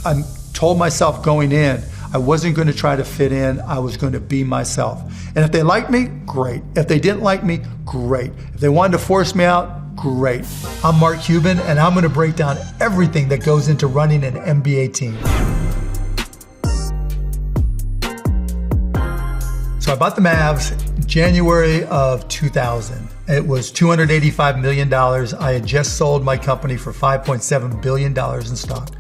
I told myself going in, I wasn't going to try to fit in. I was going to be myself. And if they liked me, great. If they didn't like me, great. If they wanted to force me out, great. I'm Mark Cuban, and I'm going to break down everything that goes into running an NBA team. So I bought the Mavs January of 2000. It was $285 million. I had just sold my company for $5.7 billion in stock.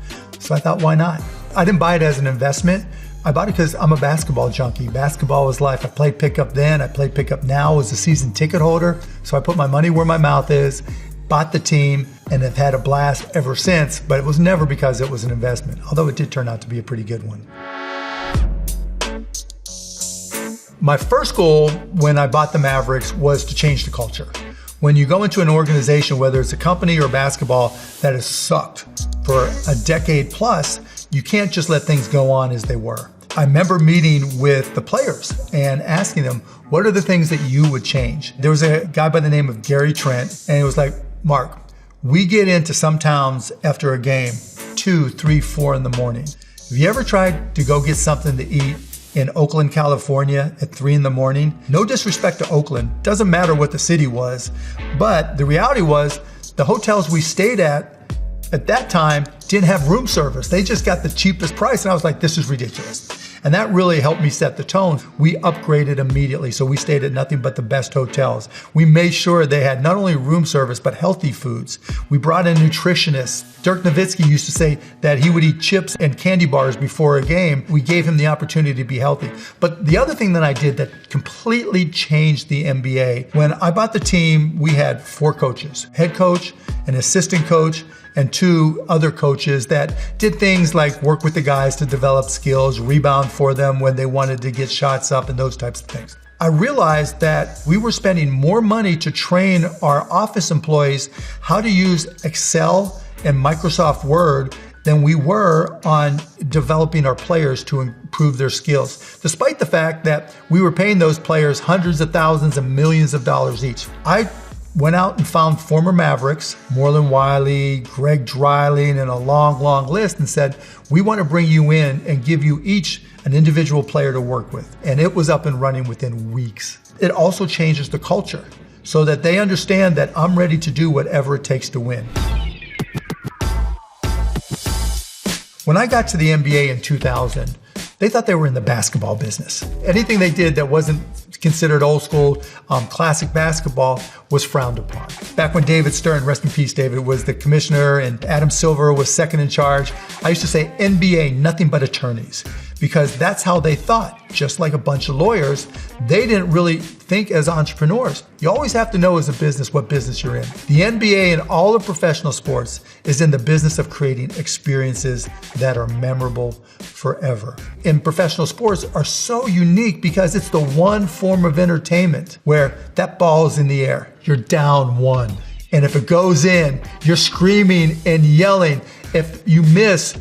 So I thought, why not? I didn't buy it as an investment. I bought it because I'm a basketball junkie. Basketball was life. I played pickup then. I played pickup now as a season ticket holder. So I put my money where my mouth is, bought the team, and have had a blast ever since. But it was never because it was an investment, although it did turn out to be a pretty good one. My first goal when I bought the Mavericks was to change the culture. When you go into an organization, whether it's a company or basketball that has sucked for a decade plus, you can't just let things go on as they were. I remember meeting with the players and asking them, what are the things that you would change? There was a guy by the name of Gary Trent, and he was like, Mark, we get into some towns after a game, 2, 3, 4 in the morning. Have you ever tried to go get something to eat in Oakland, California at 3 in the morning? No disrespect to Oakland, doesn't matter what the city was, but the reality was the hotels we stayed at that time didn't have room service. They just got the cheapest price. And I was like, this is ridiculous. And that really helped me set the tone. We upgraded immediately. So we stayed at nothing but the best hotels. We made sure they had not only room service, but healthy foods. We brought in nutritionists. Dirk Nowitzki used to say that he would eat chips and candy bars before a game. We gave him the opportunity to be healthy. But the other thing that I did that completely changed the NBA, when I bought the team, we had 4 coaches, head coach, an assistant coach, and 2 other coaches that did things like work with the guys to develop skills, rebound for them when they wanted to get shots up and those types of things. I realized that we were spending more money to train our office employees how to use Excel and Microsoft Word than we were on developing our players to improve their skills, despite the fact that we were paying those players hundreds of thousands and millions of dollars each. I went out and found former Mavericks, Moreland Wiley, Greg Dreiling, and a long, long list, and said, we want to bring you in and give you each an individual player to work with. And it was up and running within weeks. It also changes the culture so that they understand that I'm ready to do whatever it takes to win. When I got to the NBA in 2000, they thought they were in the basketball business. Anything they did that wasn't considered old school, classic basketball was frowned upon. Back when David Stern, rest in peace, David, was the commissioner and Adam Silver was second in charge, I used to say NBA, nothing but attorneys, because that's how they thought. Just like a bunch of lawyers, they didn't really think as entrepreneurs. You always have to know as a business what business you're in. The NBA and all of professional sports is in the business of creating experiences that are memorable forever. And professional sports are so unique because it's the one form of entertainment where that ball is in the air, you're down 1. And if it goes in, you're screaming and yelling. If you miss,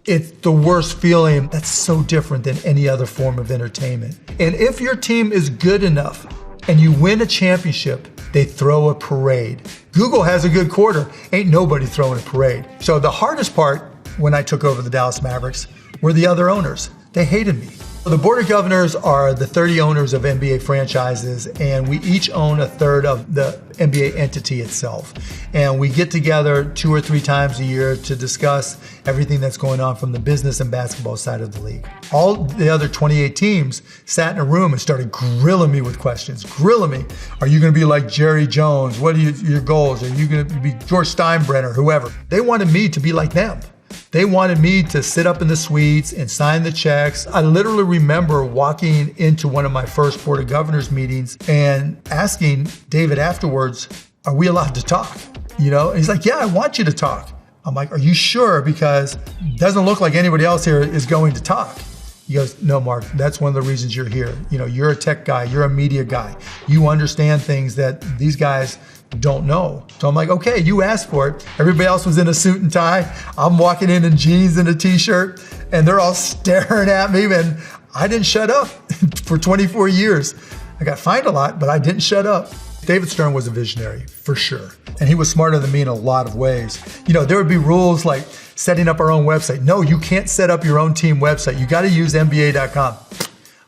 it's the worst feeling. That's so different than any other form of entertainment. And if your team is good enough and you win a championship, they throw a parade. Google has a good quarter. Ain't nobody throwing a parade. So the hardest part when I took over the Dallas Mavericks were the other owners. They hated me. The board of governors are the 30 owners of NBA franchises, and we each own a third of the NBA entity itself. And we get together 2 or 3 times a year to discuss everything that's going on from the business and basketball side of the league. All the other 28 teams sat in a room and started grilling me with questions. Grilling me. Are you going to be like Jerry Jones? What are your goals? Are you going to be George Steinbrenner? Whoever. They wanted me to be like them. They wanted me to sit up in the suites and sign the checks. I literally remember walking into one of my first Board of Governors meetings and asking David afterwards, are we allowed to talk? You know, and he's like, yeah, I want you to talk. I'm like, are you sure? Because it doesn't look like anybody else here is going to talk. He goes, no, Mark, that's one of the reasons you're here. You know, you're a tech guy, you're a media guy. You understand things that these guys don't know. So I'm like, okay, you asked for it. Everybody else was in a suit and tie. I'm walking in jeans and a t-shirt, and they're all staring at me, and I didn't shut up for 24 years. I got fined a lot, but I didn't shut up. David Stern was a visionary, for sure. And he was smarter than me in a lot of ways. You know, there would be rules like setting up our own website. No, you can't set up your own team website. You got to use NBA.com.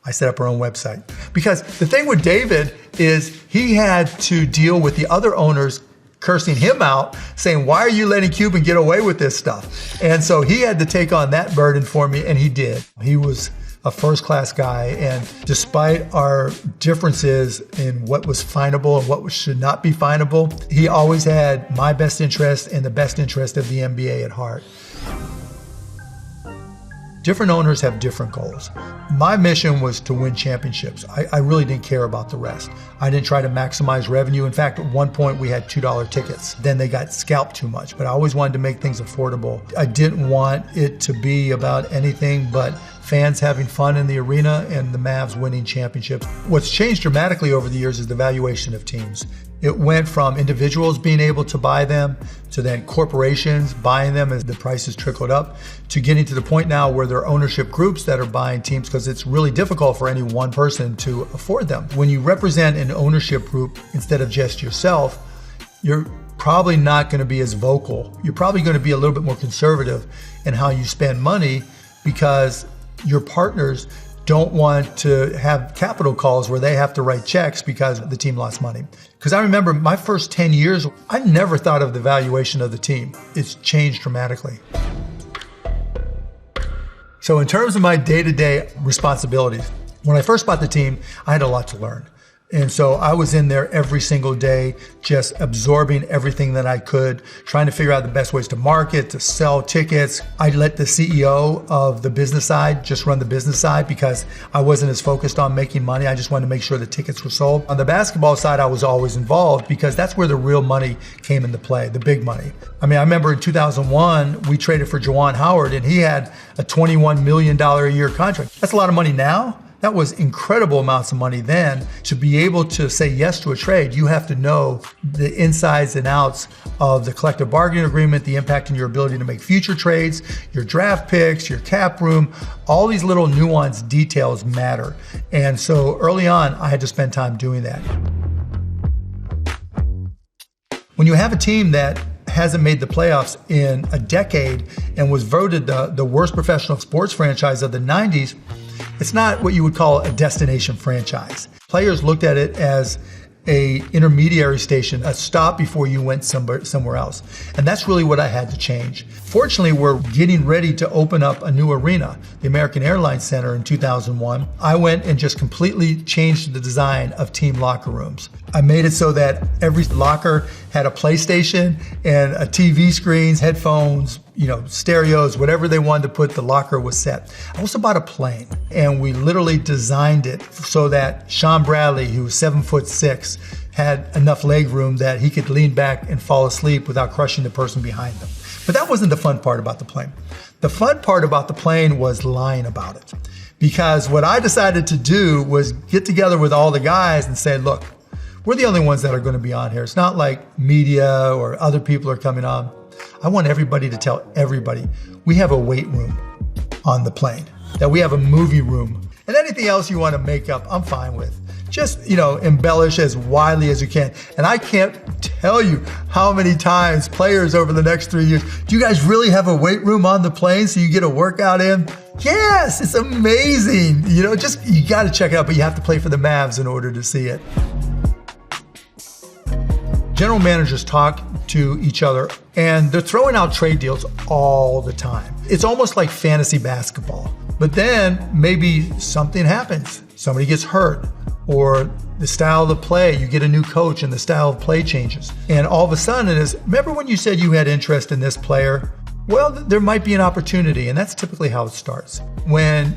I set up our own website. Because the thing with David is he had to deal with the other owners cursing him out, saying, why are you letting Cuban get away with this stuff? And so he had to take on that burden for me, and he did. He was a first-class guy, and despite our differences in what was finable and what should not be finable, he always had my best interest and the best interest of the NBA at heart. Different owners have different goals. My mission was to win championships. I really didn't care about the rest. I didn't try to maximize revenue. In fact, at one point we had $2 tickets. Then they got scalped too much, but I always wanted to make things affordable. I didn't want it to be about anything but fans having fun in the arena and the Mavs winning championships. What's changed dramatically over the years is the valuation of teams. It went from individuals being able to buy them to then corporations buying them as the prices trickled up to getting to the point now where there are ownership groups that are buying teams because it's really difficult for any one person to afford them. When you represent an ownership group instead of just yourself, you're probably not going to be as vocal. You're probably going to be a little bit more conservative in how you spend money because your partners don't want to have capital calls where they have to write checks because the team lost money. Because I remember my first 10 years, I never thought of the valuation of the team. It's changed dramatically. So in terms of my day-to-day responsibilities, when I first bought the team, I had a lot to learn. And so I was in there every single day, just absorbing everything that I could, trying to figure out the best ways to market, to sell tickets. I let the CEO of the business side just run the business side because I wasn't as focused on making money. I just wanted to make sure the tickets were sold. On the basketball side, I was always involved because that's where the real money came into play, the big money. I mean, I remember in 2001, we traded for Juwan Howard and he had a $21 million a year contract. That's a lot of money now. That was incredible amounts of money then. To be able to say yes to a trade, you have to know the insides and outs of the collective bargaining agreement, the impact on your ability to make future trades, your draft picks, your cap room, all these little nuanced details matter. And so early on, I had to spend time doing that. When you have a team that hasn't made the playoffs in a decade and was voted the worst professional sports franchise of the 90s, it's not what you would call a destination franchise. Players looked at it as a intermediary station, a stop before you went somewhere else. And that's really what I had to change. Fortunately, we're getting ready to open up a new arena, the American Airlines Center in 2001. I went and just completely changed the design of team locker rooms. I made it so that every locker had a PlayStation and a TV screens, headphones, stereos, whatever they wanted to put, the locker was set. I also bought a plane and we literally designed it so that Sean Bradley, who was 7'6", had enough leg room that he could lean back and fall asleep without crushing the person behind him. But that wasn't the fun part about the plane. The fun part about the plane was lying about it. Because what I decided to do was get together with all the guys and say, look, we're the only ones that are going to be on here. It's not like media or other people are coming on. I want everybody to tell everybody we have a weight room on the plane, that we have a movie room, and anything else you want to make up, I'm fine with. Just, embellish as widely as you can. And I can't tell you how many times players over the next 3 years, do you guys really have a weight room on the plane so you get a workout in? Yes, it's amazing. You got to check it out, but you have to play for the Mavs in order to see it. General managers talk to each other and they're throwing out trade deals all the time. It's almost like fantasy basketball. But then maybe something happens. Somebody gets hurt or the style of play, you get a new coach and the style of play changes. And all of a sudden it is, remember when you said you had interest in this player? Well, there might be an opportunity, and that's typically how it starts. When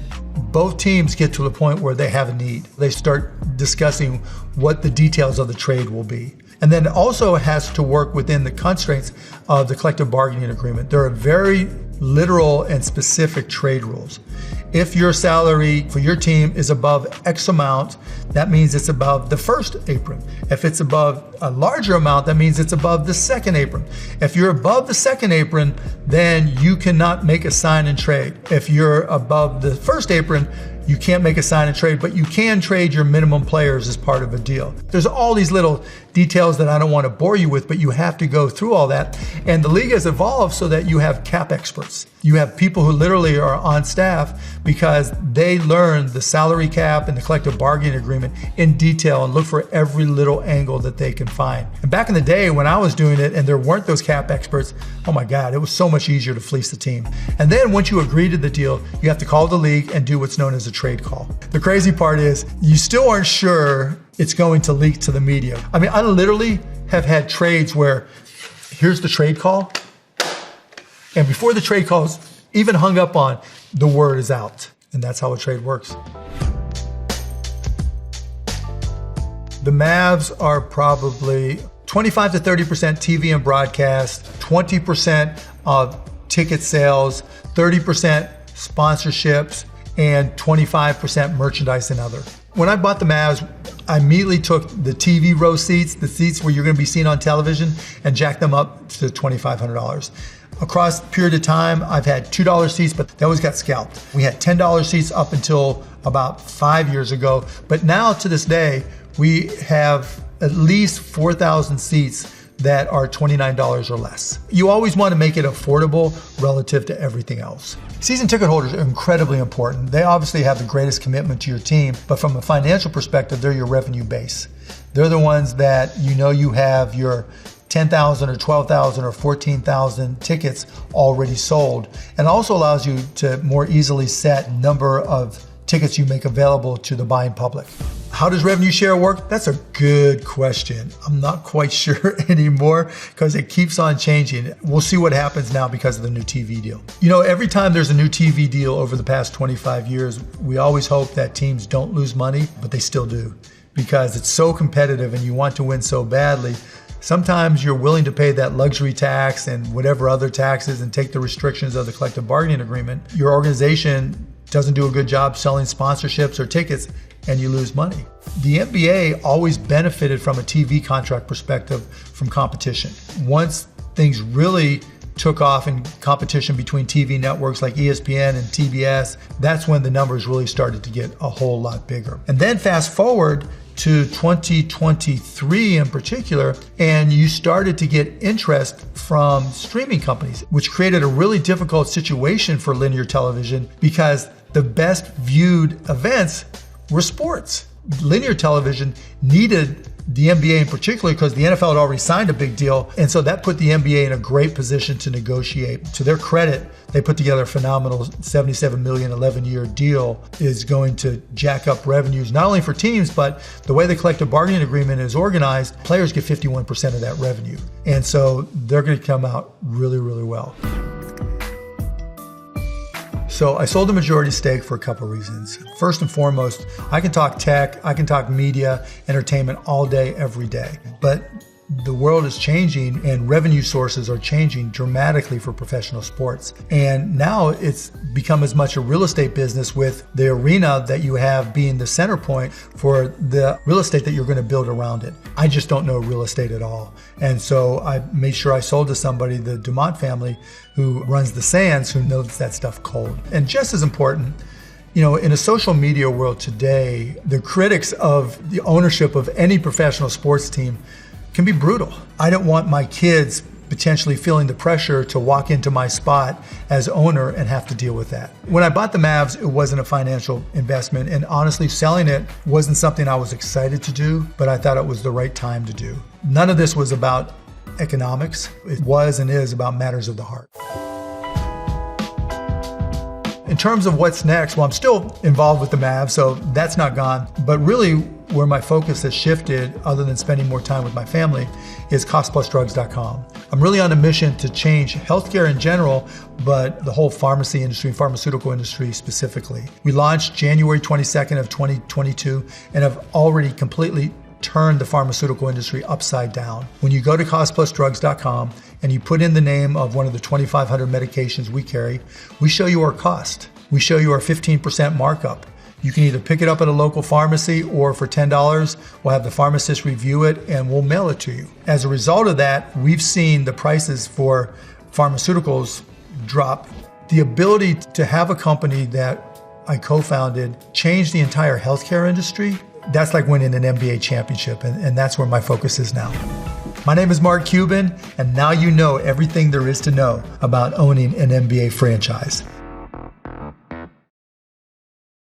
both teams get to the point where they have a need, they start discussing what the details of the trade will be. And then it also has to work within the constraints of the collective bargaining agreement. There are very literal and specific trade rules. If your salary for your team is above X amount, that means it's above the first apron. If it's above a larger amount, that means it's above the second apron. If you're above the second apron, then you cannot make a sign and trade. If you're above the first apron, You can't make a sign and trade, but you can trade your minimum players as part of a deal. There's all these little details that I don't want to bore you with, but you have to go through all that. And the league has evolved so that you have cap experts. You have people who literally are on staff because they learn the salary cap and the collective bargaining agreement in detail and look for every little angle that they can find. And back in the day when I was doing it and there weren't those cap experts, oh my God, it was so much easier to fleece the team. And then once you agree to the deal, you have to call the league and do what's known as a trade call. The crazy part is you still aren't sure it's going to leak to the media. I mean, I literally have had trades where here's the trade call, and before the trade call's even hung up on, the word is out. And that's how a trade works. The Mavs are probably 25 to 30% TV and broadcast, 20% of ticket sales, 30% sponsorships, and 25% merchandise and other. When I bought the Mavs, I immediately took the TV row seats, the seats where you're going to be seen on television, and jacked them up to $2,500. Across the period of time, I've had $2 seats, but they always got scalped. We had $10 seats up until about 5 years ago. But now to this day, we have at least 4,000 seats that are $29 or less. You always want to make it affordable relative to everything else. Season ticket holders are incredibly important. They obviously have the greatest commitment to your team, but from a financial perspective, they're your revenue base. They're the ones that you have your 10,000 or 12,000 or 14,000 tickets already sold, and also allows you to more easily set number of tickets you make available to the buying public. How does revenue share work? That's a good question. I'm not quite sure anymore because it keeps on changing. We'll see what happens now because of the new TV deal. Every time there's a new TV deal over the past 25 years, we always hope that teams don't lose money, but they still do because it's so competitive and you want to win so badly. Sometimes you're willing to pay that luxury tax and whatever other taxes and take the restrictions of the collective bargaining agreement. Your organization doesn't do a good job selling sponsorships or tickets, and you lose money. The NBA always benefited from a TV contract perspective from competition. Once things really took off in competition between TV networks like ESPN and TBS, that's when the numbers really started to get a whole lot bigger. And then fast forward to 2023 in particular, and you started to get interest from streaming companies, which created a really difficult situation for linear television because the best viewed events were sports. Linear television needed the NBA in particular because the NFL had already signed a big deal, and so that put the NBA in a great position to negotiate. To their credit, they put together a phenomenal $77 million 11-year deal is going to jack up revenues, not only for teams, but the way the collective bargaining agreement is organized, players get 51% of that revenue. And so they're going to come out really, really well. So I sold a majority stake for a couple reasons. First and foremost, I can talk tech, I can talk media, entertainment all day, every day. But the world is changing and revenue sources are changing dramatically for professional sports. And now it's become as much a real estate business with the arena that you have being the center point for the real estate that you're going to build around it. I just don't know real estate at all. And so I made sure I sold to somebody, the Dumont family, who runs the Sands, who knows that stuff cold. And just as important, in a social media world today, the critics of the ownership of any professional sports team can be brutal. I don't want my kids potentially feeling the pressure to walk into my spot as owner and have to deal with that. When I bought the Mavs, it wasn't a financial investment, and honestly, selling it wasn't something I was excited to do, but I thought it was the right time to do. None of this was about economics. It was and is about matters of the heart. In terms of what's next, well, I'm still involved with the Mavs, so that's not gone. But really, where my focus has shifted, other than spending more time with my family, is costplusdrugs.com. I'm really on a mission to change healthcare in general, but the whole pharmacy industry, pharmaceutical industry specifically. We launched January 22nd of 2022 and have already completely turned the pharmaceutical industry upside down. When you go to costplusdrugs.com and you put in the name of one of the 2,500 medications we carry, we show you our cost. We show you our 15% markup. You can either pick it up at a local pharmacy, or for $10, we'll have the pharmacist review it and we'll mail it to you. As a result of that, we've seen the prices for pharmaceuticals drop. The ability to have a company that I co-founded changed the entire healthcare industry. That's like winning an NBA championship, and that's where my focus is now. My name is Mark Cuban, and now you know everything there is to know about owning an NBA franchise.